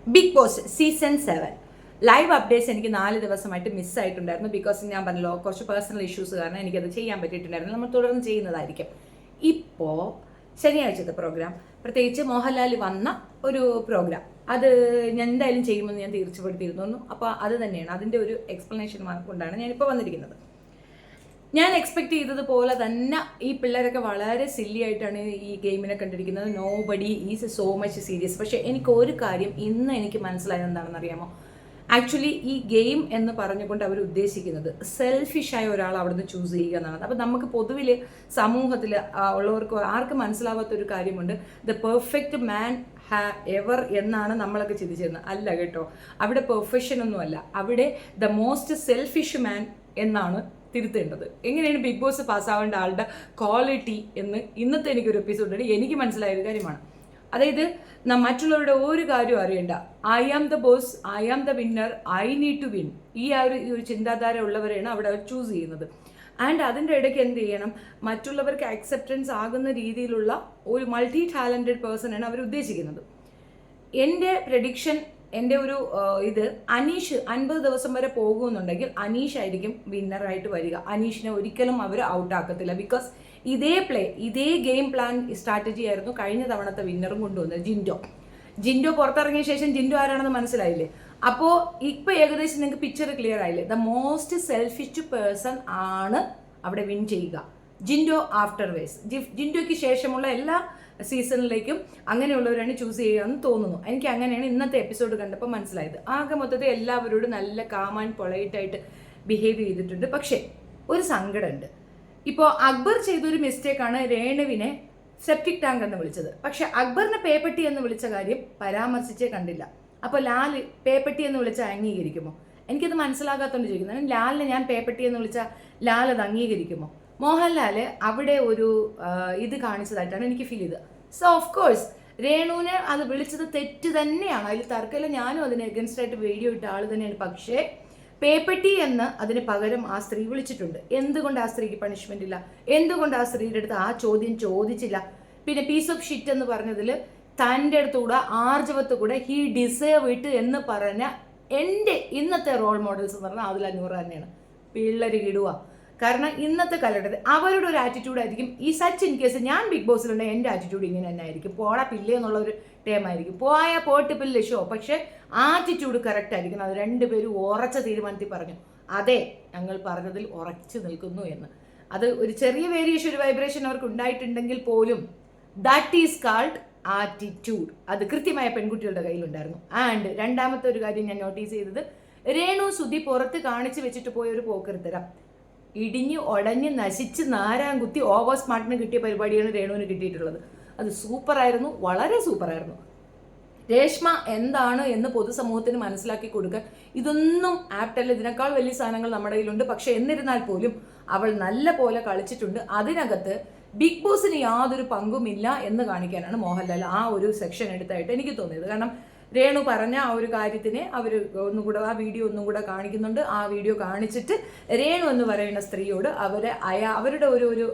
Big Boss season 7 live updates എനിക്ക് 4 ദിവസമായിട്ട് മിസ്സായിട്ടുണ്ടായിരുന്നു. Because ഞാൻ പറഞ്ഞല്ലോ, കുറച്ച് പേഴ്സണൽ ഇഷ്യൂസ് കാരണം എനിക്കത് ചെയ്യാൻ പറ്റിയിട്ടുണ്ടായിരുന്നു. നമ്മൾ തുടർന്ന് ചെയ്യുന്നതായിരിക്കും. ഇപ്പോൾ ശനിയാഴ്ചത്തെ പ്രോഗ്രാം, പ്രത്യേകിച്ച് മോഹൻലാൽ വന്ന ഒരു പ്രോഗ്രാം, അത് ഞാൻ എന്തായാലും ചെയ്യുമെന്ന് ഞാൻ തീർച്ചപ്പെടുത്തിയിരുന്നു. അപ്പോൾ അത് തന്നെയാണ്, അതിൻ്റെ ഒരു എക്സ്പ്ലനേഷൻ കൊണ്ടാണ് ഞാനിപ്പോൾ വന്നിരിക്കുന്നത്. ഞാൻ എക്സ്പെക്ട് ചെയ്തതുപോലെ തന്നെ ഈ പിള്ളേരൊക്കെ വളരെ സില്ലി ആയിട്ടാണ് ഈ ഗെയിമിനെ കണ്ടിരിക്കുന്നത്. No buddy is so much serious. പക്ഷെ എനിക്ക് ഒരു കാര്യം ഇന്ന് എനിക്ക് മനസ്സിലായത് എന്താണെന്ന് അറിയാമോ? ആക്ച്വലി ഈ ഗെയിം എന്ന് പറഞ്ഞുകൊണ്ട് അവർ ഉദ്ദേശിക്കുന്നത് സെൽഫിഷായ ഒരാൾ അവിടുന്ന് ചൂസ് ചെയ്യുക എന്നാണ്. അപ്പം നമുക്ക് പൊതുവിൽ സമൂഹത്തിൽ ഉള്ളവർക്ക് ആർക്കും മനസ്സിലാവാത്തൊരു കാര്യമുണ്ട്. ദ പെർഫെക്റ്റ് മാൻ എവർ എന്നാണ് നമ്മളൊക്കെ ചിന്തിച്ചിരുന്നത്. അല്ല കേട്ടോ, അവിടെ പെർഫെക്ഷൻ ഒന്നുമല്ല, അവിടെ ദ മോസ്റ്റ് സെൽഫിഷ് മാൻ എന്നാണ് തിരുത്തേണ്ടത്. എങ്ങനെയാണ് ബിഗ് ബോസ് പാസ്സാവേണ്ട ആളുടെ ക്വാളിറ്റി എന്ന് ഇന്നത്തെ എനിക്കൊരു എപ്പിസോഡിൽ എനിക്ക് മനസ്സിലായ ഒരു കാര്യമാണ്. അതായത് മറ്റുള്ളവരുടെ ഒരു കാര്യം അറിയണ്ട, I am the boss, I am the winner, I need to win, ഈ ഒരു ചിന്താധാര ഉള്ളവരെയാണ് അവിടെ അവർ ചൂസ് ചെയ്യുന്നത്. ആൻഡ് അതിൻ്റെ ഇടയ്ക്ക് എന്ത് ചെയ്യണം, മറ്റുള്ളവർക്ക് അക്സെപ്റ്റൻസ് ആകുന്ന രീതിയിലുള്ള ഒരു മൾട്ടി ടാലൻറ്റഡ് പേഴ്സണാണ് അവർ ഉദ്ദേശിക്കുന്നത്. എൻ്റെ പ്രഡിക്ഷൻ, എൻ്റെ ഒരു അനീഷ് 50 ദിവസം വരെ പോകുമെന്നുണ്ടെങ്കിൽ അനീഷ് ആയിരിക്കും വിന്നറായിട്ട് വരിക. അനീഷിനെ ഒരിക്കലും അവർ ഔട്ടാക്കത്തില്ല. ബിക്കോസ് ഇതേ ഗെയിം പ്ലാൻ സ്ട്രാറ്റജി ആയിരുന്നു കഴിഞ്ഞ തവണത്തെ വിന്നറും കൊണ്ടുവന്നത് ജിൻഡോ പുറത്തിറങ്ങിയ ശേഷം ജിൻഡോ ആരാണെന്ന് മനസ്സിലായില്ലേ? അപ്പോൾ ഇപ്പോൾ ഏകദേശം നിങ്ങൾക്ക് പിക്ചർ ക്ലിയർ ആയില്ലേ? ദ മോസ്റ്റ് സെൽഫിഷ് പേഴ്സൺ ആണ് അവിടെ വിൻ ചെയ്യുക. ജിൻഡോ ആഫ്റ്റർവേഴ്സ്, ജിൻഡോയ്ക്ക് ശേഷമുള്ള എല്ലാ സീസണിലേക്കും അങ്ങനെയുള്ളവരാണ് ചൂസ് ചെയ്യുകയെന്ന് തോന്നുന്നു. എനിക്ക് അങ്ങനെയാണ് ഇന്നത്തെ എപ്പിസോഡ് കണ്ടപ്പോൾ മനസ്സിലായത്. ആകെ മൊത്തത്തിൽ എല്ലാവരോടും നല്ല കാം ആൻഡ് പൊളൈറ്റായിട്ട് ബിഹേവ് ചെയ്തിട്ടുണ്ട്. പക്ഷേ ഒരു സങ്കടമുണ്ട്. ഇപ്പോൾ അക്ബർ ചെയ്തൊരു മിസ്റ്റേക്കാണ് രേണുവിനെ സെപ്റ്റിക് ടാങ്ക് എന്ന് വിളിച്ചത്. പക്ഷെ അക്ബറിനെ പേപ്പട്ടി എന്ന് വിളിച്ച കാര്യം പരാമർശിച്ചേ കണ്ടില്ല. അപ്പോൾ ലാൽ പേപ്പട്ടി എന്ന് വിളിച്ചാൽ അംഗീകരിക്കുമോ? എനിക്കത് മനസ്സിലാകാത്തോണ്ട് ചോദിക്കുന്നത്. ലാലിനെ ഞാൻ പേപ്പട്ടി എന്ന് വിളിച്ചാൽ ലാൽ അത് അംഗീകരിക്കുമോ? മോഹൻലാൽ അവിടെ ഒരു ഇത് കാണിച്ചതായിട്ടാണ് എനിക്ക് ഫീൽ ചെയ്തത്. സോ ഓഫ് കോഴ്സ് രേണുവിനെ അത് വിളിച്ചത് തെറ്റ് തന്നെയാണ്, അതിൽ തർക്കമില്ല. ഞാനും അതിന് എഗൻസ്റ്റ് ആയിട്ട് വീഡിയോ ഇട്ട ആൾ തന്നെയാണ്. പക്ഷേ പേപ്പട്ടി എന്ന് അതിന് പകരം ആ സ്ത്രീ വിളിച്ചിട്ടുണ്ട്. എന്തുകൊണ്ട് ആ സ്ത്രീക്ക് പണിഷ്മെന്റ് ഇല്ല? എന്തുകൊണ്ട് ആ സ്ത്രീയുടെ അടുത്ത് ആ ചോദ്യം ചോദിച്ചില്ല? പിന്നെ പീസ് ഓഫ് ഷിറ്റ് എന്ന് പറഞ്ഞതിൽ തൻ്റെ അടുത്തുകൂടെ ആർജവത്തുകൂടെ ഹി ഡിസേർവ് ഇറ്റ് എന്ന് പറഞ്ഞ എൻ്റെ ഇന്നത്തെ റോൾ മോഡൽസ് എന്ന് പറഞ്ഞാൽ അതിൽ 100 തന്നെയാണ്. പിള്ളേർ കിടുക. കാരണം ഇന്നത്തെ കാലഘട്ടത്തിൽ അവരുടെ ഒരു ആറ്റിറ്റ്യൂഡ് ആയിരിക്കും. ഈ സച്ച് ഇൻ കേസ് ഞാൻ ബിഗ് ബോസിലുണ്ടെങ്കിൽ എൻ്റെ ആറ്റിറ്റ്യൂഡ് ഇങ്ങനെ തന്നെ ആയിരിക്കും. പോടാ പില്ലേ എന്നുള്ള ഒരു ടേം ആയിരിക്കും. പോയാൽ പോട്ട് പില്ലേ ഷോ. പക്ഷേ ആറ്റിറ്റ്യൂഡ് കറക്റ്റ് ആയിരിക്കണം. അത് രണ്ടുപേരും ഉറച്ച തീരുമാനത്തിൽ പറഞ്ഞു, അതെ ഞങ്ങൾ പറഞ്ഞതിൽ ഉറച്ചു നിൽക്കുന്നു എന്ന്. അത് ഒരു ചെറിയ വേരിയേഷൻ, ഒരു വൈബ്രേഷൻ അവർക്ക് ഉണ്ടായിട്ടുണ്ടെങ്കിൽ പോലും ദാറ്റ് ഈസ് കാൾഡ് ആറ്റിറ്റ്യൂഡ്. അത് കൃത്യമായ പെൺകുട്ടികളുടെ കയ്യിലുണ്ടായിരുന്നു. ആൻഡ് രണ്ടാമത്തെ ഒരു കാര്യം ഞാൻ നോട്ടീസ് ചെയ്തത്, രേണു സുധി പുറത്ത് കാണിച്ചു വെച്ചിട്ട് പോയ ഒരു പോക്കരുത്തരം, ഇടിഞ്ഞ് ഉടഞ്ഞ് നശിച്ച് നാരാങ്കുത്തി ഓവർ സ്മാർട്ടിന് കിട്ടിയ പരിപാടിയാണ് രേണുവിന് കിട്ടിയിട്ടുള്ളത്. അത് സൂപ്പറായിരുന്നു, വളരെ സൂപ്പറായിരുന്നു. രേഷ്മ എന്താണ് എന്ന് പൊതുസമൂഹത്തിന് മനസ്സിലാക്കി കൊടുക്കാൻ ഇതൊന്നും ആപ്റ്റല്ല. ഇതിനേക്കാൾ വലിയ സാധനങ്ങൾ നമ്മുടെ കയ്യിലുണ്ട്. പക്ഷെ എന്നിരുന്നാൽ പോലും അവൾ നല്ല പോലെ കളിച്ചിട്ടുണ്ട്. അതിനകത്ത് ബിഗ് ബോസിന് യാതൊരു പങ്കുമില്ല എന്ന് കാണിക്കാനാണ് മോഹൻലാൽ ആ ഒരു സെക്ഷൻ എടുത്തായിട്ട് എനിക്ക് തോന്നിയത്. കാരണം രേണു പറഞ്ഞ ആ ഒരു കാര്യത്തിനെ അവർ ഒന്നുകൂടെ ആ വീഡിയോ ഒന്നും കൂടെ കാണിക്കുന്നുണ്ട്. ആ വീഡിയോ കാണിച്ചിട്ട് രേണു എന്ന് പറയുന്ന സ്ത്രീയോട് അവരുടെ ഒരു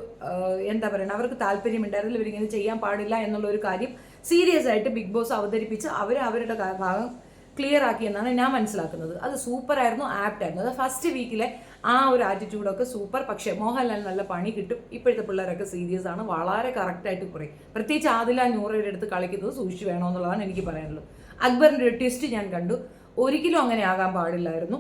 എന്താ പറയുക, അവർക്ക് താല്പര്യമുണ്ടായിരുന്നില്ല, ഇവരിങ്ങനെ ചെയ്യാൻ പാടില്ല എന്നുള്ള ഒരു കാര്യം സീരിയസ് ആയിട്ട് ബിഗ് ബോസ് അവതരിപ്പിച്ച് അവരുടെ ഭാഗം ക്ലിയർ ആക്കിയെന്നാണ് ഞാൻ മനസ്സിലാക്കുന്നത്. അത് സൂപ്പറായിരുന്നു, ആപ്റ്റായിരുന്നു. അത് ഫസ്റ്റ് വീക്കിലെ ആ ഒരു ആറ്റിറ്റ്യൂഡൊക്കെ സൂപ്പർ. പക്ഷേ മോഹൻലാൽ നല്ല പണി കിട്ടും. ഇപ്പോഴത്തെ പിള്ളേരൊക്കെ സീരിയസ് ആണ്, വളരെ കറക്റ്റായിട്ട് പറയും. പ്രത്യേകിച്ച് ആദില നൂറയുടെ അടുത്ത് കളിക്കുന്നത് സൂക്ഷിച്ച് വേണമെന്നുള്ളതാണ് എനിക്ക് പറയാനുള്ളത്. അക്ബറിൻ്റെ ഒരു ട്വിസ്റ്റ് ഞാൻ കണ്ടു. ഒരിക്കലും അങ്ങനെ ആകാൻ പാടില്ലായിരുന്നു.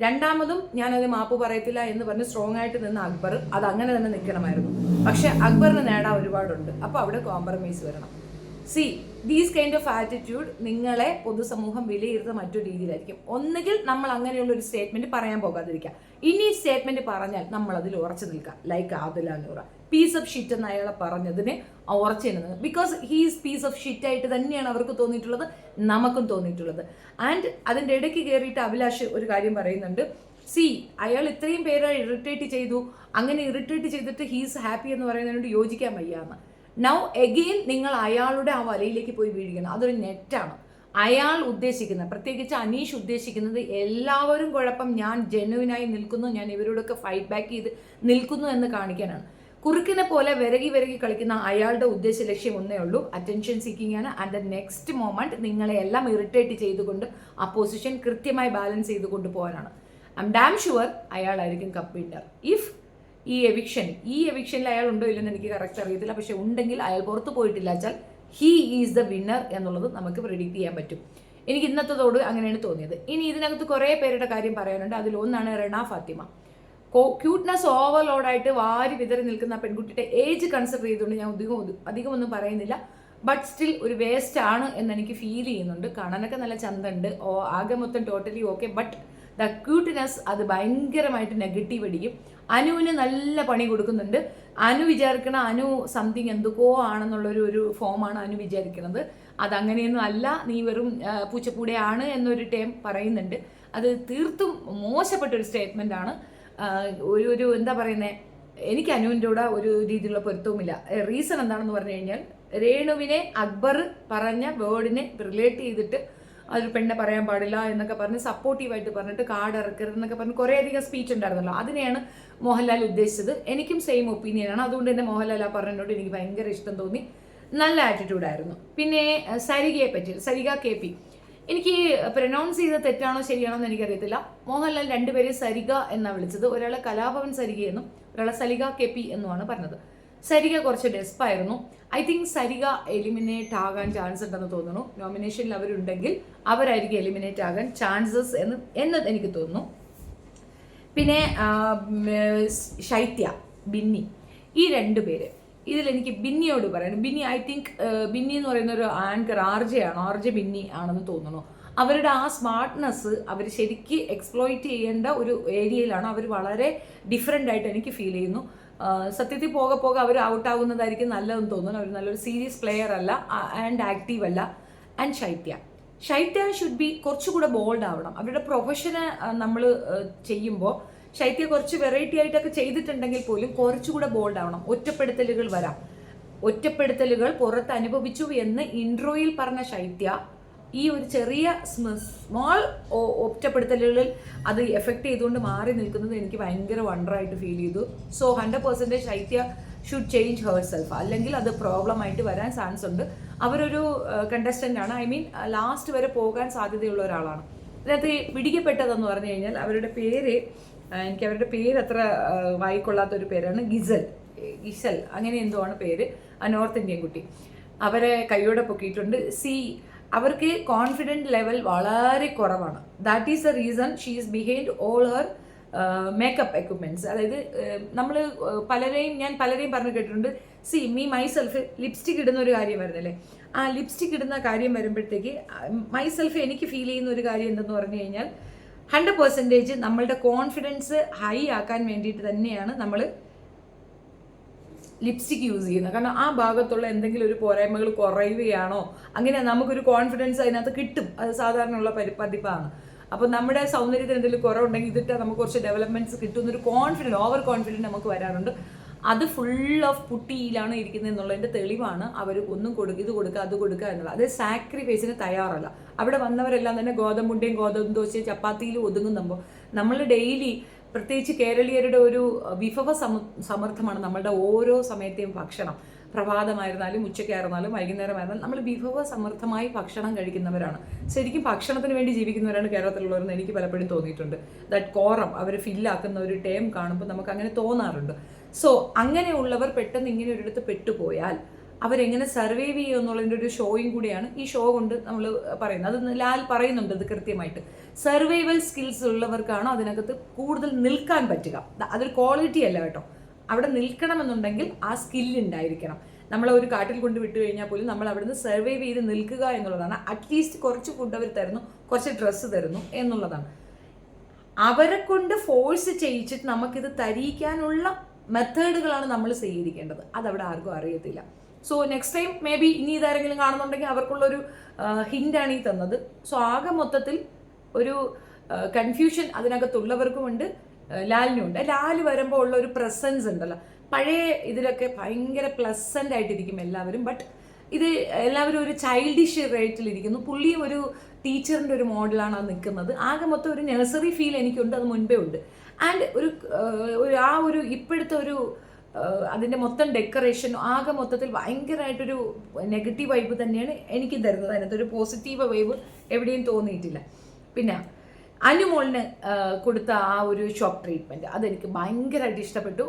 രണ്ടാമതും ഞാനത് മാപ്പ് പറയത്തില്ല എന്ന് പറഞ്ഞ് സ്ട്രോങ് ആയിട്ട് നിന്ന അക്ബർ അത് അങ്ങനെ തന്നെ നിൽക്കണമായിരുന്നു. പക്ഷെ അക്ബറിന് നേടാൻ ഒരുപാടുണ്ട്. അപ്പോൾ അവിടെ കോംപ്രമൈസ് വരണം. ദീസ് കൈൻഡ് ഓഫ് ആറ്റിറ്റ്യൂഡ് നിങ്ങളെ പൊതുസമൂഹം വിലയിരുത്തുന്ന മറ്റൊരു രീതിയിലായിരിക്കും. ഒന്നുകിൽ നമ്മൾ അങ്ങനെയുള്ള ഒരു സ്റ്റേറ്റ്മെന്റ് പറയാൻ പോകാതിരിക്കുക. ഇനി സ്റ്റേറ്റ്മെന്റ് പറഞ്ഞാൽ നമ്മൾ അതിൽ ഉറച്ചു നിൽക്കാം. Like Adila Noora piece of shit എന്ന് അയാളെ പറഞ്ഞതിന് ഉറച്ചു നിന്നത്. Because he's piece of shit ആയിട്ട് തന്നെയാണ് അവർക്ക് തോന്നിയിട്ടുള്ളത്, നമുക്കും തോന്നിയിട്ടുള്ളത്. ആൻഡ് അതിൻ്റെ ഇടയ്ക്ക് കയറിയിട്ട് അഭിലാഷ് ഒരു കാര്യം പറയുന്നുണ്ട്. അയാൾ ഇത്രയും പേരെ ഇറിറ്റേറ്റ് ചെയ്തു, അങ്ങനെ ഇറിറ്റേറ്റ് ചെയ്തിട്ട് ഹീസ് ഹാപ്പി എന്ന് പറയുന്നതിനോട് യോജിക്കാൻ വയ്യാന്ന്. നൗ എഗെയിൻ നിങ്ങൾ അയാളുടെ ആ വലയിലേക്ക് പോയി വീഴിക്കണം. അതൊരു നെറ്റാണ്. അയാൾ ഉദ്ദേശിക്കുന്നത്, പ്രത്യേകിച്ച് അനീഷ് ഉദ്ദേശിക്കുന്നത്, എല്ലാവരും കുഴപ്പം, ഞാൻ ജെന്യുവിനായി നിൽക്കുന്നു, ഞാൻ ഇവരോടൊക്കെ ഫൈറ്റ് ബാക്ക് ചെയ്ത് നിൽക്കുന്നു എന്ന് കാണിക്കാനാണ്. കുറുക്കിനെ പോലെ വിരകി കളിക്കുന്ന അയാളുടെ ഉദ്ദേശ ലക്ഷ്യം ഒന്നേ ഉള്ളൂ, അറ്റൻഷൻ സീക്കിംഗ് ആണ്. ആൻഡ് ദ നെക്സ്റ്റ് മൊമെന്റ് നിങ്ങളെ എല്ലാം ഇറിറ്റേറ്റ് ചെയ്തുകൊണ്ട് ആ പൊസിഷൻ കൃത്യമായി ബാലൻസ് ചെയ്ത് കൊണ്ടുപോകാനാണ്. ഐ എം ഡാം ഷുവർ അയാളായിരിക്കും കപ്പ് വിന്നർ. ഇഫ് ഈ എവിക്ഷനിൽ അയാൾ ഉണ്ടോ ഇല്ലെന്ന് എനിക്ക് കറക്റ്റ് അറിയത്തില്ല, പക്ഷെ ഉണ്ടെങ്കിൽ അയാൾ പുറത്ത് പോയിട്ടില്ല വെച്ചാൽ ഹീ ഈസ് ദ വിന്നർ എന്നുള്ളത് നമുക്ക് പ്രെഡിക്റ്റ് ചെയ്യാൻ പറ്റും. എനിക്ക് ഇന്നത്തതോട് അങ്ങനെയാണ് തോന്നിയത്. ഇനി ഇതിനകത്ത് കുറേ പേരുടെ കാര്യം പറയാനുണ്ട്. അതിലൊന്നാണ് റെന ഫാത്തിമ. ക്യൂട്ട്നെസ് ഓവർലോഡായിട്ട് വാരി വിതറി നിൽക്കുന്ന പെൺകുട്ടിയുടെ ഏജ് കൺസിഡർ ചെയ്തുകൊണ്ട് ഞാൻ അധികം ഒന്നും പറയുന്നില്ല. ബട്ട് സ്റ്റിൽ ഒരു വേസ്റ്റ് ആണ് എന്ന് എനിക്ക് ഫീൽ ചെയ്യുന്നുണ്ട്. കാണാനൊക്കെ നല്ല ചന്തമുണ്ട്, ആകെ മൊത്തം totally okay. But the cuteness അത് ഭയങ്കരമായിട്ട് നെഗറ്റീവ് അടിക്കും. അനുവിന് നല്ല പണി കൊടുക്കുന്നുണ്ട്. അനു വിചാരിക്കണ അനു സംതിങ് എന്തൊക്കെയോ ആണെന്നുള്ളൊരു ഫോമാണ് അനു വിചാരിക്കുന്നത്. അതങ്ങനെയൊന്നും അല്ല, നീ വെറും പൂച്ചപ്പൂടെയാണ് എന്നൊരു ടേം പറയുന്നുണ്ട്. അത് തീർത്തും മോശപ്പെട്ടൊരു സ്റ്റേറ്റ്മെൻ്റ് ആണ്. ഒരു എന്താ പറയുന്നത്, എനിക്ക് അനുവിൻ്റെ കൂടെ ഒരു രീതിയിലുള്ള പൊരുത്തവുമില്ല. റീസൺ എന്താണെന്ന് പറഞ്ഞു കഴിഞ്ഞാൽ, രേണുവിനെ അക്ബർ പറഞ്ഞ വേർഡിനെ റിലേറ്റ് ചെയ്തിട്ട് അതൊരു പെണ്ണെ പറയാൻ പാടില്ല എന്നൊക്കെ പറഞ്ഞ് സപ്പോർട്ടീവായിട്ട് പറഞ്ഞിട്ട് കാർഡ് ഇറക്കരുത് എന്നൊക്കെ പറഞ്ഞ് കുറേയധികം സ്പീച്ച് ഉണ്ടായിരുന്നല്ലോ. അതിനെയാണ് മോഹൻലാൽ ഉദ്ദേശിച്ചത്. എനിക്കും സെയിം ഒപ്പീനിയനാണ്. അതുകൊണ്ട് തന്നെ മോഹൻലാൽ ആ പറഞ്ഞതിനോട് എനിക്ക് ഭയങ്കര ഇഷ്ടം തോന്നി. നല്ല ആറ്റിറ്റ്യൂഡായിരുന്നു. പിന്നെ സരികയെ പറ്റി, സരിക KP, എനിക്ക് പ്രൊനൗൺസ് ചെയ്ത തെറ്റാണോ ശരിയാണോ എന്ന് എനിക്കറിയത്തില്ല. മോഹൻലാൽ രണ്ടുപേരെ സരിക എന്നാണ് വിളിച്ചത്. ഒരാളെ കലാഭവൻ സരിക എന്നും ഒരാളെ സരിക KP എന്നുമാണ് പറഞ്ഞത്. സരിക കുറച്ച് ഡെസ്പായിരുന്നു. ഐ തിങ്ക് സരിക എലിമിനേറ്റ് ആകാൻ ചാൻസ് ഉണ്ടെന്ന് തോന്നുന്നു. നോമിനേഷനിൽ അവരുണ്ടെങ്കിൽ അവരായിരിക്കും എലിമിനേറ്റ് ആകാൻ ചാൻസസ് എന്ന് എനിക്ക് തോന്നുന്നു. പിന്നെ ശൈത്യ, ബിന്നി, ഈ രണ്ടുപേര്, ഇതിലെനിക്ക് ബിന്നിയോട് പറയണം. ബിന്നി, ഐ തിങ്ക് ബിന്നി എന്ന് പറയുന്ന ഒരു ആങ്കർ RJ ബിന്നി ആണെന്ന് തോന്നുന്നു. അവരുടെ ആ സ്മാർട്ട്നെസ് അവർ ശരിക്ക് എക്സ്പ്ലോയിറ്റ് ചെയ്യേണ്ട ഒരു ഏരിയയിലാണ്. അവർ വളരെ ഡിഫറെൻ്റ് ആയിട്ട് എനിക്ക് ഫീൽ ചെയ്യുന്നു. സത്യത്തിൽ പോകെ അവർ ഔട്ടാകുന്നതായിരിക്കും നല്ലതെന്ന് തോന്നുന്നു. അവർ നല്ലൊരു സീരിയസ് പ്ലെയർ അല്ല ആൻഡ് ആക്റ്റീവ് അല്ല. ആൻഡ് ശൈത്യ ഷുഡ് ബി കുറച്ചുകൂടെ ബോൾഡ് ആവണം. അവരുടെ പ്രൊഫഷന് നമ്മൾ ചെയ്യുമ്പോൾ ശൈത്യ കുറച്ച് വെറൈറ്റി ആയിട്ടൊക്കെ ചെയ്തിട്ടുണ്ടെങ്കിൽ പോലും കുറച്ചുകൂടെ ബോൾഡ് ആവണം. ഒറ്റപ്പെടുത്തലുകൾ വരാം. ഒറ്റപ്പെടുത്തലുകൾ പുറത്ത് അനുഭവിച്ചു എന്ന് ഇൻട്രോയിൽ പറഞ്ഞ ശൈത്യ ഈ ഒരു ചെറിയ സ്മോൾ ഒറ്റപ്പെടുത്തലുകളിൽ അത് എഫക്റ്റ് ചെയ്തുകൊണ്ട് മാറി നിൽക്കുന്നത് എനിക്ക് ഭയങ്കര വണ്ടറായിട്ട് ഫീൽ ചെയ്തു. So 100% Shaithya should change her self, അല്ലെങ്കിൽ അത് പ്രോബ്ലം ആയിട്ട് വരാൻ ചാൻസ് ഉണ്ട്. അവരൊരു കണ്ടസ്റ്റൻ്റ് ആണ്. ഐ മീൻ ലാസ്റ്റ് വരെ പോകാൻ സാധ്യതയുള്ള ഒരാളാണ്. ഇതിനകത്ത് പിടിക്കപ്പെട്ടതെന്ന് പറഞ്ഞു കഴിഞ്ഞാൽ എനിക്ക് അവരുടെ പേര് അത്ര വായിക്കൊള്ളാത്തൊരു പേരാണ്. ഗിസൽ അങ്ങനെ എന്തോ ആണ് പേര്. ആ നോർത്ത് ഇന്ത്യൻ കുട്ടി. അവരെ കൈയോടെ പൊക്കിയിട്ടുണ്ട്. അവർക്ക് കോൺഫിഡൻറ്റ് ലെവൽ വളരെ കുറവാണ്. That is the reason she is behind all her makeup equipments. അതായത് ഞാൻ പലരെയും പറഞ്ഞു കേട്ടിട്ടുണ്ട്. മൈസെൽഫ് ലിപ്സ്റ്റിക് ഇടുന്ന ഒരു കാര്യം വരുന്നില്ലേ, ആ ലിപ്സ്റ്റിക് ഇടുന്ന കാര്യം വരുമ്പോഴത്തേക്ക് മൈസെൽഫ് എനിക്ക് ഫീൽ ചെയ്യുന്ന ഒരു കാര്യം എന്തെന്ന് പറഞ്ഞു കഴിഞ്ഞാൽ 100% നമ്മളുടെ കോൺഫിഡൻസ് ഹൈ ആക്കാൻ വേണ്ടിയിട്ട് തന്നെയാണ് നമ്മൾ ലിപ്സ്റ്റിക് യൂസ് ചെയ്യുന്നത്. കാരണം ആ ഭാഗത്തുള്ള എന്തെങ്കിലും ഒരു പോരായ്മകൾ കുറയുകയാണോ, അങ്ങനെ നമുക്കൊരു കോൺഫിഡൻസ് അതിനകത്ത് കിട്ടും. അത് സാധാരണയുള്ള പതിപ്പാണ്. അപ്പോൾ നമ്മുടെ സൗന്ദര്യത്തിന് എന്തെങ്കിലും കുറവുണ്ടെങ്കിൽ ഇതിട്ട് നമുക്ക് കുറച്ച് ഡെവലപ്മെൻറ്റ്സ് കിട്ടുന്നൊരു ഓവർ കോൺഫിഡൻറ്റ് നമുക്ക് വരാറുണ്ട്. അത് ഫുൾ ഓഫ് പുട്ടിയിലാണ് ഇരിക്കുന്നത് എന്നുള്ളതിൻ്റെ തെളിവാണ് അവർ ഒന്നും ഇത് കൊടുക്കുക അത് കൊടുക്കുക എന്നുള്ളത്. അത് സാക്രിഫൈസിന് തയ്യാറല്ല. അവിടെ വന്നവരെല്ലാം തന്നെ ഗോതമ്പുണ്ടയും ഗോതമ്പ് ദോശയും ചപ്പാത്തിയിലും ഒതുങ്ങുമ്പോൾ നമ്മൾ ഡെയിലി, പ്രത്യേകിച്ച് കേരളീയരുടെ ഒരു വിഭവ സമൃദ്ധമാണ് നമ്മളുടെ ഓരോ സമയത്തെയും ഭക്ഷണം. പ്രഭാതമായിരുന്നാലും ഉച്ചയ്ക്കായിരുന്നാലും വൈകുന്നേരമായിരുന്നാലും നമ്മൾ വിഭവ സമൃദ്ധമായി ഭക്ഷണം കഴിക്കുന്നവരാണ്. ശരിക്കും ഭക്ഷണത്തിന് വേണ്ടി ജീവിക്കുന്നവരാണ് കേരളത്തിലുള്ളവരെന്ന് എനിക്ക് പലപ്പോഴും തോന്നിയിട്ടുണ്ട്. ദാറ്റ് കോറം അവർ ഫില്ലാക്കുന്ന ഒരു ടേം കാണുമ്പോൾ നമുക്ക് അങ്ങനെ തോന്നാറുണ്ട്. സോ അങ്ങനെയുള്ളവർ പെട്ടെന്ന് ഇങ്ങനെ ഒരിടത്ത് പെട്ടുപോയാൽ അവരെങ്ങനെ സർവൈവ് ചെയ്യുക എന്നുള്ളതിൻ്റെ ഒരു ഷോയും കൂടിയാണ് ഈ ഷോ കൊണ്ട് നമ്മൾ പറയുന്നത്. അത് ലാൽ പറയുന്നുണ്ട് അത് കൃത്യമായിട്ട്. സർവൈവൽ സ്കിൽസ് ഉള്ളവർക്കാണ് അതിനകത്ത് കൂടുതൽ നിൽക്കാൻ പറ്റുക. അതൊരു ക്വാളിറ്റി അല്ല കേട്ടോ. അവിടെ നിൽക്കണമെന്നുണ്ടെങ്കിൽ ആ സ്കില്ലുണ്ടായിരിക്കണം. നമ്മളെ ഒരു കാട്ടിൽ കൊണ്ട് വിട്ടു കഴിഞ്ഞാൽ പോലും നമ്മൾ അവിടുന്ന് സർവൈവ് ചെയ്ത് നിൽക്കുക എന്നുള്ളതാണ്. അറ്റ്ലീസ്റ്റ് കുറച്ച് ഫുഡ് അവർ തരുന്നു, കുറച്ച് ഡ്രസ്സ് തരുന്നു എന്നുള്ളതാണ്. അവരെ കൊണ്ട് ഫോഴ്സ് ചെയ്യിച്ചിട്ട് നമുക്കിത് തരിക്കാനുള്ള മെത്തേഡുകളാണ് നമ്മൾ സ്വീകരിക്കേണ്ടത്. അതവിടെ ആർക്കും അറിയത്തില്ല. So next time may be ഇനി ഇതാരെങ്കിലും കാണുന്നുണ്ടെങ്കിൽ അവർക്കുള്ളൊരു ഹിൻ്റാണ് ഈ തന്നത്. സോ ആകെ മൊത്തത്തിൽ ഒരു കൺഫ്യൂഷൻ അതിനകത്തുള്ളവർക്കുമുണ്ട്, ലാലിനുമുണ്ട്. ലാൽ വരുമ്പോൾ ഉള്ള ഒരു പ്രസൻസ് ഉണ്ടല്ലോ, പഴയ ഇതിലൊക്കെ ഭയങ്കര പ്ലസൻ്റ് ആയിട്ടിരിക്കും എല്ലാവരും. ബട്ട് ഇത് എല്ലാവരും ഒരു ചൈൽഡിഷ് റേറ്റിലിരിക്കുന്നു. പുള്ളിയും ഒരു ടീച്ചറിൻ്റെ ഒരു മോഡലാണ് അത് നിൽക്കുന്നത്. ആകെ മൊത്തം ഒരു നഴ്സറി ഫീൽ എനിക്കുണ്ട്, അത് മുൻപേ ഉണ്ട്. ആൻഡ് ഒരു ഇപ്പോഴത്തെ ഒരു അതിൻ്റെ മൊത്തം ഡെക്കറേഷൻ ആകെ മൊത്തത്തിൽ ഭയങ്കരമായിട്ടൊരു നെഗറ്റീവ് വൈബ് തന്നെയാണ് എനിക്ക് തരുന്നത്. അതിനകത്തൊരു പോസിറ്റീവ് വൈബ് എവിടെയും തോന്നിയിട്ടില്ല. പിന്നെ അനുമോളിന് കൊടുത്ത ആ ഒരു ഷോക്ക് ട്രീറ്റ്മെൻറ്റ് അതെനിക്ക് ഭയങ്കരമായിട്ട് ഇഷ്ടപ്പെട്ടു.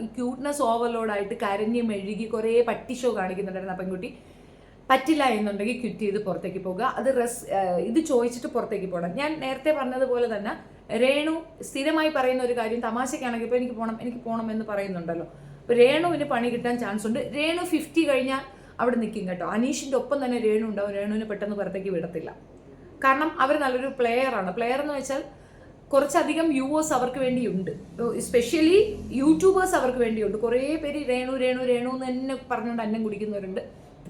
ഈ ക്യൂട്ട്നെസ് ഓവർലോഡായിട്ട് കരഞ്ഞ് മെഴുകി കുറേ പട്ടി ഷോ കാണിക്കുന്നുണ്ടായിരുന്നു ആ പെൺകുട്ടി. പറ്റില്ല എന്നുണ്ടെങ്കിൽ ക്വിറ്റ് ചെയ്ത് പുറത്തേക്ക് പോകുക, അത് ഇത് ചോദിച്ചിട്ട് പുറത്തേക്ക് പോകണം. ഞാൻ നേരത്തെ പറഞ്ഞതുപോലെ തന്നെ രേണു സ്ഥിരമായി പറയുന്ന ഒരു കാര്യം തമാശയ്ക്കാണെങ്കിൽ ഇപ്പോൾ എനിക്ക് പോകണം എന്ന് പറയുന്നുണ്ടല്ലോ. അപ്പോൾ രേണുവിന് പണി കിട്ടാൻ ചാൻസ് ഉണ്ട്. രേണു 50 കഴിഞ്ഞാൽ അവിടെ നിൽക്കും കേട്ടോ. അനീഷിൻ്റെ ഒപ്പം തന്നെ രേണു ഉണ്ടാവും. രേണുവിനെ പെട്ടെന്ന് പുറത്തേക്ക് വിടത്തില്ല. കാരണം അവർ നല്ലൊരു പ്ലെയറാണ്. പ്ലെയർ എന്ന് വെച്ചാൽ കുറച്ചധികം വ്യൂവേഴ്സ് അവർക്ക് വേണ്ടിയുണ്ട്, സ്പെഷ്യലി യൂട്യൂബേഴ്സ് അവർക്ക് വേണ്ടിയുണ്ട്. കുറേ പേര് രേണു രേണു രേണു എന്ന് തന്നെ പറഞ്ഞുകൊണ്ട് അന്നം കുടിക്കുന്നവരുണ്ട്.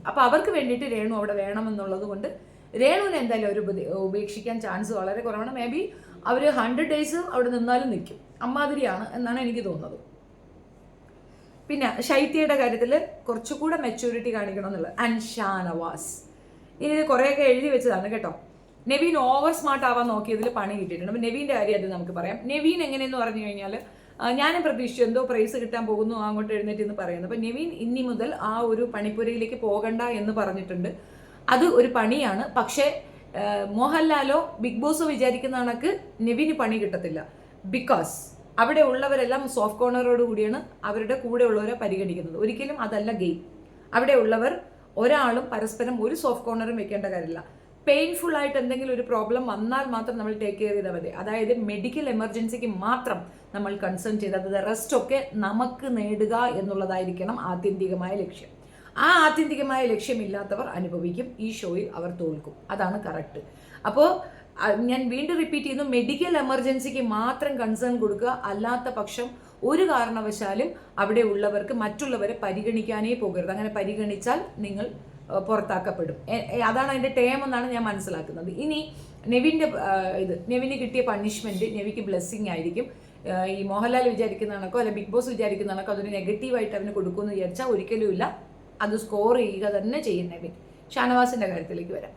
അപ്പോൾ അവർക്ക് വേണ്ടിയിട്ട് രേണു അവിടെ വേണമെന്നുള്ളത് കൊണ്ട് രേണുവിനെ എന്തായാലും അവർ ഉപേക്ഷിക്കാൻ ചാൻസ് വളരെ കുറവാണ്. മേ ബി അവർ 100 days അവിടെ നിന്നാലും നിൽക്കും. അമ്മാതിരിയാണ് എന്നാണ് എനിക്ക് തോന്നുന്നത്. പിന്നെ ശൈത്യയുടെ കാര്യത്തിൽ കുറച്ചുകൂടെ മെച്യൂരിറ്റി കാണിക്കണം എന്നുള്ളത്. ആൻഡ് ഷാനവാസ് ഇനി ഇത് കുറേയൊക്കെ എഴുതി വെച്ചതാണ് കേട്ടോ. നെവീൻ ഓവർ സ്മാർട്ട് ആവാൻ നോക്കിയതിൽ പണി കിട്ടിയിട്ടുണ്ട്. അപ്പോൾ നെവീൻ്റെ കാര്യം അത് നമുക്ക് പറയാം. നെവീൻ എങ്ങനെയെന്ന് പറഞ്ഞു കഴിഞ്ഞാൽ ഞാനും പ്രതീക്ഷിച്ചു എന്തോ പ്രൈസ് കിട്ടാൻ പോകുന്നു അങ്ങോട്ട് എഴുന്നേറ്റ് എന്ന് പറയുന്നത്. അപ്പോൾ നെവീൻ ഇനി മുതൽ ആ ഒരു പണിപ്പുരയിലേക്ക് പോകണ്ട എന്ന് പറഞ്ഞിട്ടുണ്ട്. അത് ഒരു പണിയാണ്. പക്ഷേ മോഹൻലാലോ ബിഗ് ബോസോ വിചാരിക്കുന്ന കണക്ക് നെവിന് പണി കിട്ടത്തില്ല. ബിക്കോസ് അവിടെ ഉള്ളവരെല്ലാം സോഫ്റ്റ് കോർണറോട് കൂടിയാണ് അവരുടെ കൂടെ ഉള്ളവരെ പരിഗണിക്കുന്നത്. ഒരിക്കലും അതല്ല ഗെയിം. അവിടെ ഉള്ളവർ ഒരാളും പരസ്പരം ഒരു സോഫ്റ്റ് കോർണറും വെക്കേണ്ട കാര്യമില്ല. പെയിൻഫുൾ ആയിട്ട് എന്തെങ്കിലും ഒരു പ്രോബ്ലം വന്നാൽ മാത്രം നമ്മൾ ടേക്ക് കെയർ ചെയ്താൽ മതി. അതായത് മെഡിക്കൽ എമർജൻസിക്ക് മാത്രം നമ്മൾ കൺസേൺ ചെയ്തത്, റെസ്റ്റ് ഒക്കെ നമുക്ക് നേടുക എന്നുള്ളതായിരിക്കണം ആത്യന്തികമായ ലക്ഷ്യം. ആ ആത്യന്തികമായ ലക്ഷ്യമില്ലാത്തവർ അനുഭവിക്കും. ഈ ഷോയിൽ അവർ തോൽക്കും. അതാണ് കറക്റ്റ്. അപ്പോൾ ഞാൻ വീണ്ടും റിപ്പീറ്റ് ചെയ്യുന്നു, മെഡിക്കൽ എമർജൻസിക്ക് മാത്രം കൺസേൺ കൊടുക്കുക. അല്ലാത്ത പക്ഷം ഒരു കാരണവശാലും അവിടെ ഉള്ളവർക്ക് മറ്റുള്ളവരെ പരിഗണിക്കാനേ പോകരുത്. അങ്ങനെ പരിഗണിച്ചാൽ നിങ്ങൾ പുറത്താക്കപ്പെടും. അതാണ് അതിൻ്റെ ടേം എന്നാണ് ഞാൻ മനസ്സിലാക്കുന്നത്. ഇനി നെവിന് കിട്ടിയ പണിഷ്മെൻറ്റ് നെവിക്ക് ബ്ലെസ്സിങ് ആയിരിക്കും. ഈ മോഹൻലാൽ വിചാരിക്കുന്ന കണക്കോ അല്ല ബിഗ് ബോസ് വിചാരിക്കുന്ന കണക്കോ അതൊരു നെഗറ്റീവായിട്ട് അവന് കൊടുക്കുമെന്ന് വിചാരിച്ചാൽ ഒരിക്കലും ഇല്ല. അത് സ്കോർ ചെയ്യുക തന്നെ ചെയ്യും നെവിൻ. ഷാനവാസിൻ്റെ കാര്യത്തിലേക്ക് വരാം.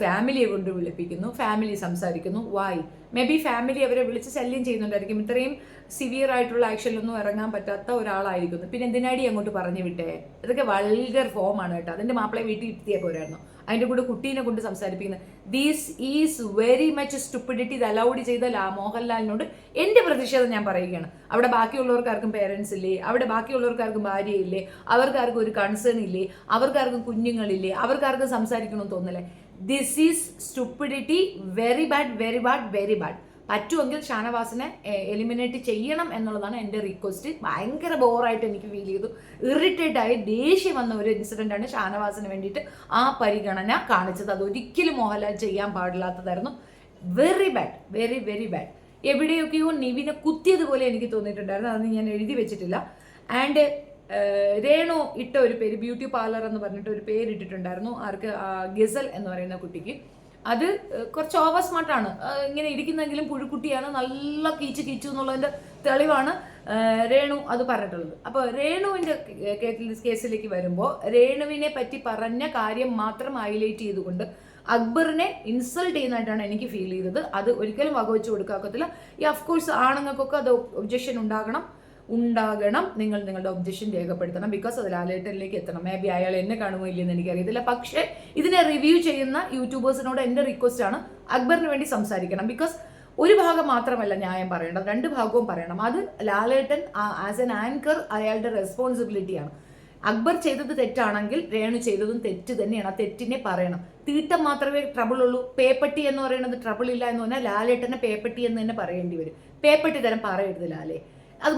ഫാമിലിയെ കൊണ്ട് വിളിപ്പിക്കുന്നു, ഫാമിലി സംസാരിക്കുന്നു. വായി മേ ബി ഫാമിലി അവരെ വിളിച്ച് ശല്യം ചെയ്യുന്നുണ്ടായിരിക്കും. ഇത്രയും സിവിയർ ആയിട്ടുള്ള ആക്ഷനിലൊന്നും ഇറങ്ങാൻ പറ്റാത്ത ഒരാളായിരിക്കുന്നു. പിന്നെ എന്തിനാടി അങ്ങോട്ട് പറഞ്ഞു വിട്ടേ? ഇതൊക്കെ വൾഗർ ഫോമാണ് കേട്ടോ. അതിൻ്റെ മാപ്പിളെ വീട്ടിൽ ഇരുത്തിയാൽ പോരായിരുന്നു. അതിൻ്റെ കൂടെ കുട്ടീനെ കൊണ്ട് സംസാരിപ്പിക്കുന്നത്. These is very much stupidity. ഇത് അലൗഡ് ചെയ്ത മോഹൻലാലിനോട് എൻ്റെ പ്രതിഷേധം ഞാൻ പറയുകയാണ്. അവിടെ ബാക്കിയുള്ളവർക്കാർക്കും പേരൻസ് ഇല്ലേ? അവിടെ ബാക്കിയുള്ളവർക്കാർക്കും ഭാര്യയില്ലേ? അവർക്കാർക്കും ഒരു കൺസേൺ ഇല്ലേ? അവർക്കാർക്കും കുഞ്ഞുങ്ങളില്ലേ? അവർക്കാർക്കും സംസാരിക്കണമെന്ന് തോന്നില്ലേ? This is stupidity. Very bad, very bad, very bad. പറ്റുമെങ്കിൽ ഷാനവാസിനെ എലിമിനേറ്റ് ചെയ്യണം എന്നുള്ളതാണ് എൻ്റെ റിക്വസ്റ്റ്. ഭയങ്കര ബോറായിട്ട് എനിക്ക് ഫീൽ ചെയ്തു. ഇറിറ്റേറ്റ് ആയി ദേഷ്യം വന്ന ഒരു ഇൻസിഡൻ്റാണ് ഷാനവാസിന് വേണ്ടിയിട്ട് ആ പരിഗണന കാണിച്ചത്. അതൊരിക്കലും മോഹൻലാൽ ചെയ്യാൻ പാടില്ലാത്തതായിരുന്നു. Very bad, very very bad. എവിടെയൊക്കെയോ നിവിനെ കുത്തിയതുപോലെ എനിക്ക് തോന്നിയിട്ടുണ്ടായിരുന്നു. അതൊന്നും ഞാൻ എഴുതി വെച്ചിട്ടില്ല. ആൻഡ് രേണു ഇട്ട ഒരു പേര്, ബ്യൂട്ടി പാർലർ എന്ന് പറഞ്ഞിട്ട് ഒരു പേരിട്ടിട്ടുണ്ടായിരുന്നു. ആർക്ക്? ഗസൽ എന്ന് പറയുന്ന കുട്ടിക്ക്. അത് കുറച്ച് ഓവർ സ്മാർട്ടാണ്. ഇങ്ങനെ ഇരിക്കുന്നെങ്കിലും പുഴുക്കുട്ടിയാണ്, നല്ല കീച്ചു എന്നുള്ളതിൻ്റെ തെളിവാണ് രേണു അത് പറഞ്ഞിട്ടുള്ളത്. അപ്പോൾ രേണുവിൻ്റെ കേസിലേക്ക് വരുമ്പോൾ രേണുവിനെ പറ്റി പറഞ്ഞ കാര്യം മാത്രം ഹൈലൈറ്റ് ചെയ്തുകൊണ്ട് അക്ബറിനെ ഇൻസൾട്ട് ചെയ്യുന്നതായിട്ടാണ് എനിക്ക് ഫീൽ ചെയ്തത്. അത് ഒരിക്കലും വകവെച്ച് കൊടുക്കാക്കത്തില്ല. ഈ അഫ്കോഴ്സ് ആണുങ്ങൾക്കൊക്കെ അത് ഒബ്ജക്ഷൻ ഉണ്ടാകണം. നിങ്ങൾ നിങ്ങളുടെ ഒബ്ജക്ഷൻ രേഖപ്പെടുത്തണം. ബിക്കോസ് അത് ലാലേട്ടനിലേക്ക് എത്തണം. മേ ബി അയാൾ എന്നെ കാണുമോ ഇല്ലെന്ന് എനിക്കറിയത്തില്ല. പക്ഷേ ഇതിനെ റിവ്യൂ ചെയ്യുന്ന യൂട്യൂബേഴ്സിനോട് എൻ്റെ റിക്വസ്റ്റ് ആണ്, അക്ബറിന് വേണ്ടി സംസാരിക്കണം. ബിക്കോസ് ഒരു ഭാഗം മാത്രമല്ല ന്യായം പറയേണ്ടത്, 2 ഭാഗവും പറയണം. അത് ലാലേട്ടൻ ആസ് എൻ ആങ്കർ അയാളുടെ റെസ്പോൺസിബിലിറ്റിയാണ്. അക്ബർ ചെയ്തത് തെറ്റാണെങ്കിൽ രേണു ചെയ്തതും തെറ്റ് തന്നെയാണ്. ആ തെറ്റിനെ പറയണം. തീട്ടം മാത്രമേ ട്രബിൾ ഉള്ളൂ. പേപ്പട്ടി എന്ന് പറയുന്നത് ട്രബിൾ ഇല്ല എന്ന് പറഞ്ഞാൽ ലാലേട്ടനെ പേപ്പട്ടി എന്ന് തന്നെ പറയേണ്ടി വരും. പേപ്പട്ടി തരം പറയരുത് ലാലേ. അത്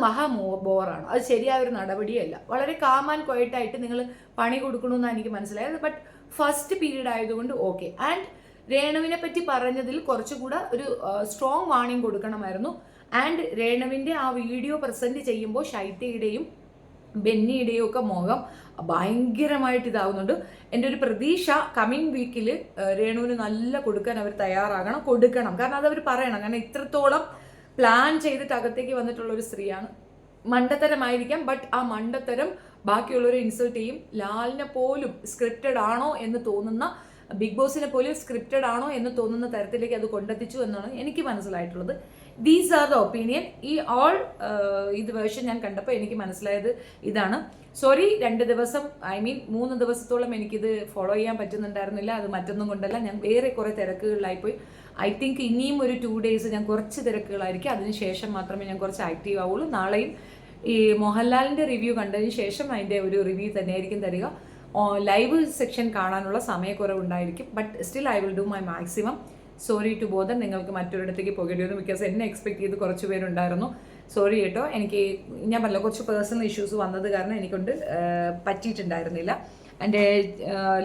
ബോറാണ്. അത് ശരിയായ ഒരു നടപടിയല്ല. വളരെ കാം ആൻഡ് ക്വയറ്റായിട്ട് നിങ്ങൾ പണി കൊടുക്കണമെന്നാണ് എനിക്ക് മനസ്സിലായത്. ബട്ട് ഫസ്റ്റ് പീരീഡ് ആയതുകൊണ്ട് ഓക്കെ. ആൻഡ് രേണുവിനെ പറ്റി പറഞ്ഞതിൽ കുറച്ചുകൂടെ ഒരു സ്ട്രോങ് വാർണിംഗ് കൊടുക്കണമായിരുന്നു. ആൻഡ് രേണുവിൻ്റെ ആ വീഡിയോ പ്രസൻറ്റ് ചെയ്യുമ്പോൾ ശൈത്യയുടെയും ബെന്നിയുടെയും ഒക്കെ മുഖം ഭയങ്കരമായിട്ട് ഇതാവുന്നുണ്ട്. എൻ്റെ ഒരു പ്രതീക്ഷ കമ്മിങ് വീക്കിൽ രേണുവിന് നല്ല കൊടുക്കാൻ അവർ കൊടുക്കണം. കാരണം അതവർ പറയണം. കാരണം ഇത്രത്തോളം പ്ലാൻ ചെയ്തിട്ട് അകത്തേക്ക് വന്നിട്ടുള്ള ഒരു സ്ത്രീയാണ്. മണ്ടത്തരമായിരിക്കാം, ബട്ട് ആ മണ്ടത്തരം ബാക്കിയുള്ളവരെ ഇൻസൾട്ട് ചെയ്യും. ലാലിനെ പോലും സ്ക്രിപ്റ്റഡ് ആണോ എന്ന് തോന്നുന്ന ബിഗ് ബോസിനെ പോലും സ്ക്രിപ്റ്റഡ് ആണോ എന്ന് തോന്നുന്ന തരത്തിലേക്ക് അത് കൊണ്ടെത്തിച്ചു എന്നാണ് എനിക്ക് മനസ്സിലായിട്ടുള്ളത്. These are the opinion. ഈ ഓൾ ഇത് വേർഷൻ ഞാൻ കണ്ടപ്പോൾ എനിക്ക് മനസ്സിലായത് ഇതാണ്. സോറി, 2 ദിവസം, ഐ മീൻ 3 ദിവസത്തോളം എനിക്കിത് ഫോളോ ചെയ്യാൻ പറ്റുന്നുണ്ടായിരുന്നില്ല. അത് മറ്റൊന്നും കൊണ്ടല്ല, ഞാൻ വേറെ കുറേ തിരക്കുകളിലായിപ്പോയി. ഐ തിങ്ക് ഇനിയും ഒരു 2 ഡേയ്സ് ഞാൻ കുറച്ച് തിരക്കുകളായിരിക്കും. അതിനുശേഷം മാത്രമേ ഞാൻ കുറച്ച് ആക്റ്റീവ് ആവുള്ളൂ. നാളെയും ഈ മോഹൻലാലിൻ്റെ റിവ്യൂ കണ്ടതിന് ശേഷം അതിൻ്റെ ഒരു റിവ്യൂ തന്നെയായിരിക്കും തരിക. ലൈവ് സെക്ഷൻ കാണാനുള്ള സമയക്കുറവുണ്ടായിരിക്കും. But still I will do my maximum. Sorry to bother, നിങ്ങൾക്ക് മറ്റൊരിടത്തേക്ക് പോകേണ്ടി വന്നു. ബിക്കോസ് എന്നെ എക്സ്പെക്ട് ചെയ്ത് കുറച്ച് പേരുണ്ടായിരുന്നു. സോറി കേട്ടോ, എനിക്ക് ഞാൻ പറഞ്ഞ കുറച്ച് പേഴ്സണൽ ഇഷ്യൂസ് വന്നത് കാരണം എനിക്കൊണ്ട് പറ്റിയിട്ടുണ്ടായിരുന്നില്ല. എൻ്റെ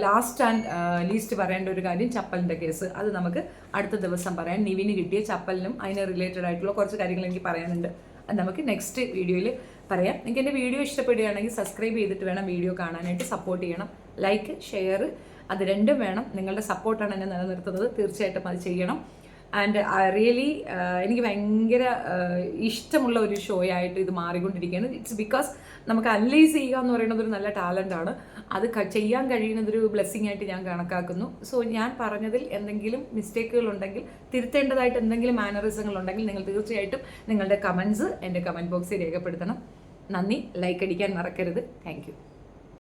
ലാസ്റ്റ് ആൻഡ് ലീസ്റ്റ് പറയേണ്ട ഒരു കാര്യം ചപ്പലിൻ്റെ കേസ്. അത് നമുക്ക് അടുത്ത ദിവസം പറയാം. നിവിന് കിട്ടിയ ചപ്പലിനും അതിന് റിലേറ്റഡ് ആയിട്ടുള്ള കുറച്ച് കാര്യങ്ങൾ എനിക്ക് പറയാനുണ്ട്. അത് നമുക്ക് നെക്സ്റ്റ് വീഡിയോയിൽ പറയാം. നിങ്ങൾക്ക് എൻ്റെ വീഡിയോ ഇഷ്ടപ്പെടുകയാണെങ്കിൽ സബ്സ്ക്രൈബ് ചെയ്തിട്ട് വേണം വീഡിയോ കാണാനായിട്ട്. സപ്പോർട്ട് ചെയ്യണം. ലൈക്ക്, ഷെയർ, അത് രണ്ടും വേണം. നിങ്ങളുടെ സപ്പോർട്ടാണ് എന്നെ നിലനിർത്തുന്നത്. തീർച്ചയായിട്ടും അത് ചെയ്യണം. ആൻഡ് റിയലി എനിക്ക് ഭയങ്കര ഇഷ്ടമുള്ള ഒരു ഷോ ആയിട്ട് ഇത് മാറിക്കൊണ്ടിരിക്കുകയാണ്. ഇറ്റ്സ് ബിക്കോസ് നമുക്ക് അനലൈസ് ചെയ്യുക എന്ന് പറയുന്നത് ഒരു നല്ല ടാലൻ്റാണ്. അത് ചെയ്യാൻ കഴിയുന്നതൊരു ബ്ലെസ്സിങ് ആയിട്ട് ഞാൻ കണക്കാക്കുന്നു. സോ ഞാൻ പറഞ്ഞതിൽ എന്തെങ്കിലും മിസ്റ്റേക്കുകൾ ഉണ്ടെങ്കിൽ, തിരുത്തേണ്ടതായിട്ട് എന്തെങ്കിലും മാനറിസങ്ങൾ ഉണ്ടെങ്കിൽ നിങ്ങൾ തീർച്ചയായിട്ടും നിങ്ങളുടെ കമൻസ് എൻ്റെ കമൻറ്റ് ബോക്സിൽ രേഖപ്പെടുത്തണം. നന്ദി. ലൈക്ക് അടിക്കാൻ മറക്കരുത്. Thank you.